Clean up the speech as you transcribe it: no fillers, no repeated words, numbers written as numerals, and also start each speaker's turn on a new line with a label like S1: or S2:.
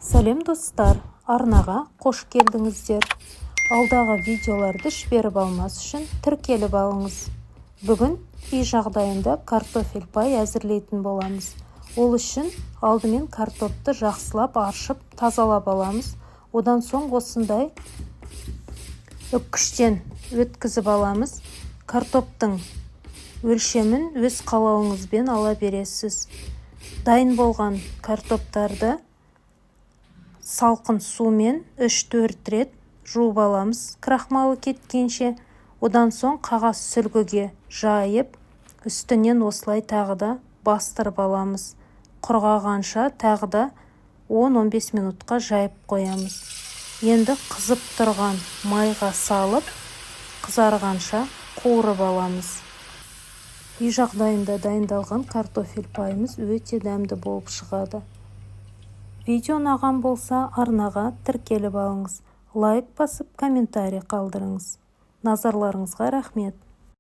S1: Сәлем достар, арнаға қош келдіңіздер. Алдағы видеоларды жіберіп алмас үшін тіркеліп алыңыз. Бүгін үй жағдайында картофель пай әзірлейтін боламыз. Ол үшін алдымен картопты жақсылап аршып, тазалап аламыз. Одан соң осындай үккіштен өткізіп аламыз. Картоптың өлшемін өз қалауыңызбен ала бересіз. Дайын болған картоптарды салқын сумен 3-4 рет жуып аламыз, крахмалы кеткенше. Одан соң қағаз сүлгіге жайып, үстінен осылай тағы да бастырып аламыз. Құрғағанша тағы да 10-15 минутқа жайып қоямыз. Енді қызып тұрған майға салып, қызарғанша қуырып аламыз. Үй жағдайында дайындалған картофель пайымыз өте дәмді болып шығады. Видео ұнаған болса, арнаға тіркеліп алыңыз. Лайк басып, комментарий қалдырыңыз. Назарларыңызға рахмет.